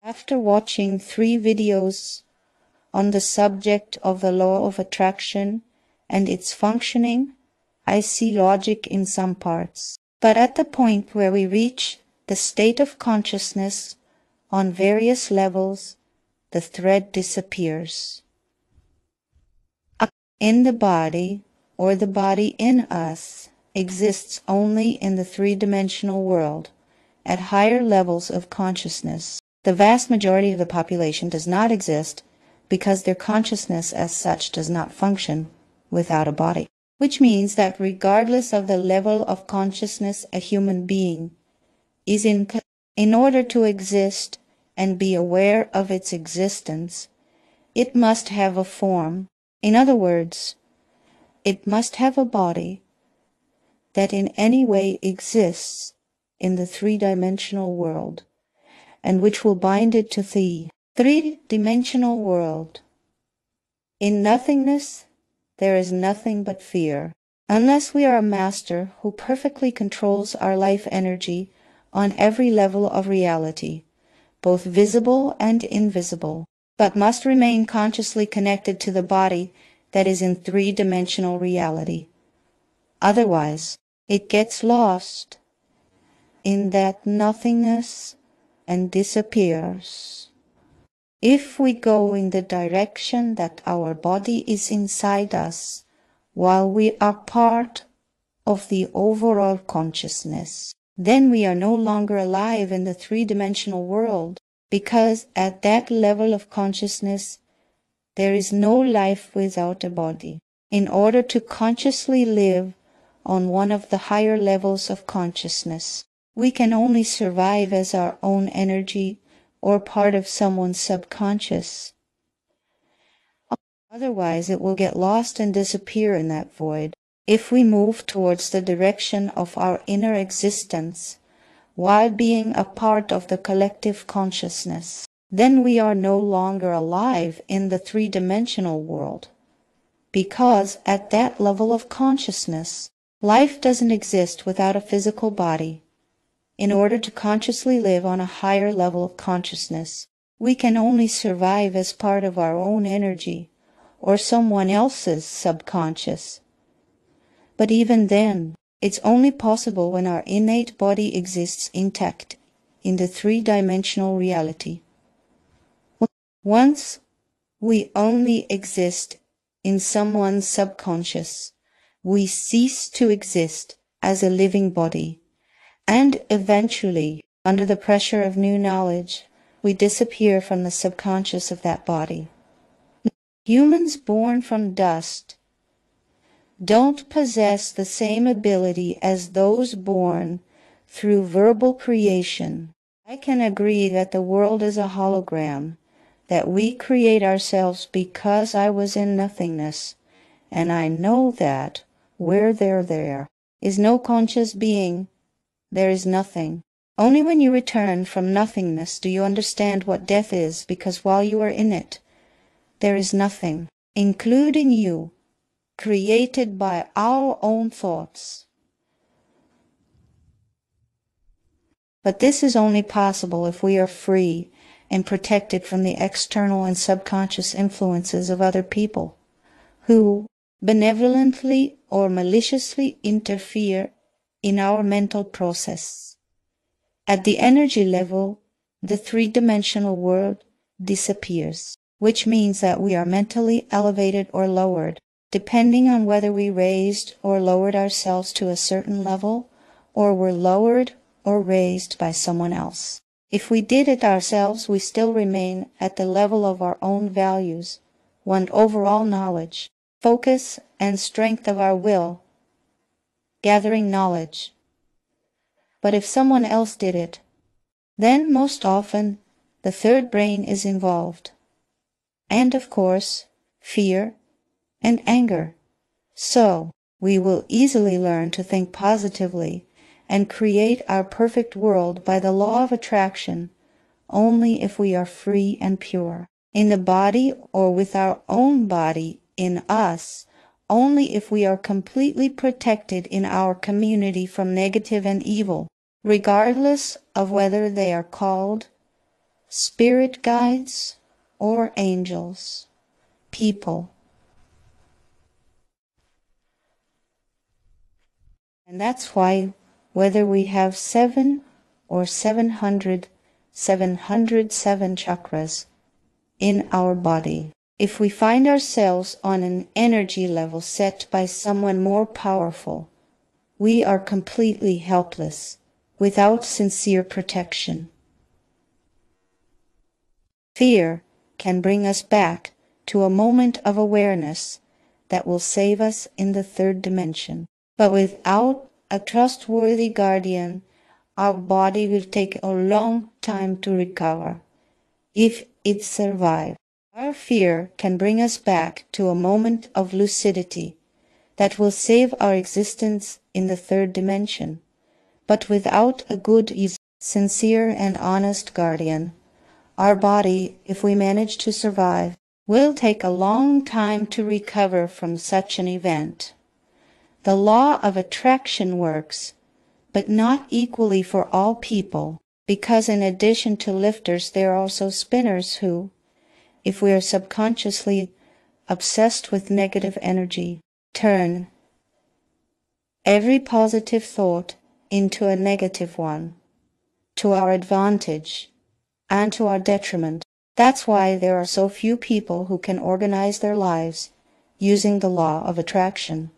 After watching 3 videos on the subject of the law of attraction and its functioning, I see logic in some parts. But at the point where we reach the state of consciousness on various levels, the thread disappears. In the body, or the body in us, exists only in the 3-dimensional world, at higher levels of consciousness. The vast majority of the population does not exist because their consciousness as such does not function without a body. Which means that regardless of the level of consciousness a human being is in order to exist and be aware of its existence, it must have a form. In other words, it must have a body that in any way exists in the 3-dimensional world, and which will bind it to the 3-dimensional world. In nothingness, there is nothing but fear. Unless we are a master who perfectly controls our life energy on every level of reality, both visible and invisible, but must remain consciously connected to the body that is in 3-dimensional reality. Otherwise, it gets lost in that nothingness and disappears. If we go in the direction that our body is inside us, while we are part of the overall consciousness, then we are no longer alive in the 3-dimensional world, because at that level of consciousness, there is no life without a body. In order to consciously live on one of the higher levels of consciousness, we can only survive as our own energy or part of someone's subconscious. Otherwise, it will get lost and disappear in that void. If we move towards the direction of our inner existence, while being a part of the collective consciousness, then we are no longer alive in the 3-dimensional world. Because at that level of consciousness, life doesn't exist without a physical body. In order to consciously live on a higher level of consciousness, we can only survive as part of our own energy or someone else's subconscious. But even then, it's only possible when our innate body exists intact in the 3-dimensional reality. Once we only exist in someone's subconscious, we cease to exist as a living body, and eventually, under the pressure of new knowledge, we disappear from the subconscious of that body. Humans born from dust don't possess the same ability as those born through verbal creation. I can agree that the world is a hologram, that we create ourselves because I was in nothingness, and I know that where there is no conscious being, there is nothing. Only when you return from nothingness do you understand what death is, because while you are in it, there is nothing, including you, created by our own thoughts. But this is only possible if we are free and protected from the external and subconscious influences of other people, who benevolently or maliciously interfere in our mental process. At the energy level, the 3-dimensional world disappears, which means that we are mentally elevated or lowered, depending on whether we raised or lowered ourselves to a certain level, or were lowered or raised by someone else. If we did it ourselves, we still remain at the level of our own values, one overall knowledge, focus, and strength of our will, gathering knowledge. But if someone else did it, then most often the third brain is involved, and of course, fear and anger. So, we will easily learn to think positively and create our perfect world by the law of attraction only if we are free and pure. In the body or with our own body in us, only if we are completely protected in our community from negative and evil, regardless of whether they are called spirit guides, or angels, people. And that's why whether we have 7 or 707 chakras in our body, if we find ourselves on an energy level set by someone more powerful, we are completely helpless without sincere protection. Fear can bring us back to a moment of awareness that will save us in the third dimension. But without a trustworthy guardian, our body will take a long time to recover, if it survives. Our fear can bring us back to a moment of lucidity that will save our existence in the third dimension. But without a good, sincere, and honest guardian, our body, if we manage to survive, will take a long time to recover from such an event. The law of attraction works, but not equally for all people, because in addition to lifters there are also spinners who, if we are subconsciously obsessed with negative energy, turn every positive thought into a negative one, to our advantage and to our detriment. That's why there are so few people who can organize their lives using the law of attraction.